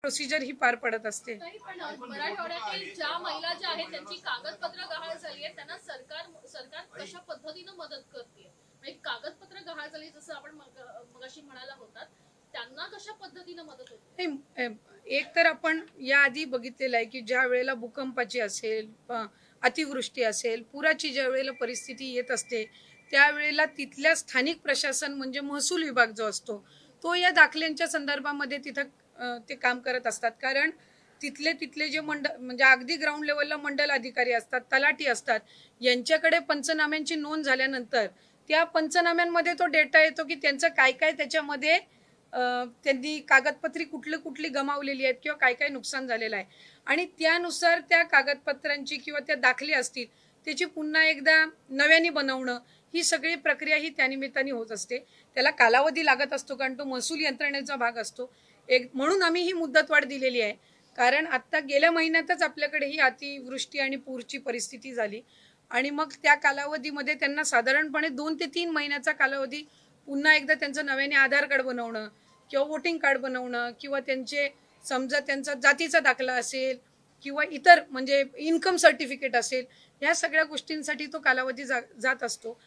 Procedure ही पार पडत असते। मराठवाड्यातील ज्या महिला ज्या आहेत त्यांची कागदपत्र गहाळ झाली आहेत त्यांना सरकार कशा पद्धतीने मदत करते? म्हणजे कागदपत्र गहाळ झाली जसं आपण मगाशी म्हणाला होता, त्यांना कशा पद्धतीने मदत होते? एक तर आपण याआधी बघितलेलं आहे की ज्या वेळेला भूकंपाची असेल, अतिवृष्टी असेल, पुराची ज्या वेळेला परिस्थिती येत असते त्यावेळेला तिथल्या स्थानिक प्रशासन म्हणजे महसूल विभाग जो असतो तो या दाखल्यांच्या संदर्भामध्ये तिथं ते काम करत असतात। कारण तिथले जे मंडळ म्हणजे अगदी ग्राउंड लेवलला मंडल अधिकारी असतात, तलाठी असतात, यांच्याकडे पंचनाम्यांची नोंद झाल्यानंतर त्या पंचनाम्यांमध्ये तो डेटा येतो की त्यांचं काय काय त्याच्यामध्ये त्यांनी कागदपत्री कुठली गमावलेली आहेत किंवा काय काय नुकसान झालेलं आहे आणि त्यानुसार त्या कागदपत्रांची किंवा त्या दाखले असतील त्याची पुन्हा एकदा नव्याने बनवणं ही सगळी प्रक्रिया ही त्यानिमित्ताने होत असते। त्याला कालावधी लागत असतो कारण तो महसूल यंत्रणेचा भाग असतो। म्हणून आम्ही ही मुदतवाढ दिलेली आहे कारण आता गेल्या महिन्यातच आपल्याकडे ही अतिवृष्टी आणि पूरची परिस्थिती झाली आणि मग त्या कालावधीमध्ये त्यांना साधारणपणे 2 ते 3 महिन्याचा कालावधी पुन्हा एकदा त्यांचं नव्याने आधार कार्ड बनवणं किंवा वोटिंग कार्ड बनवणं किंवा त्यांचे समजा त्यांचा जातीचा दाखला असेल किंवा इतर म्हणजे इन्कम सर्टिफिकेट असेल, या सगळ्या गोष्टींसाठी तो कालावधी जात असतो।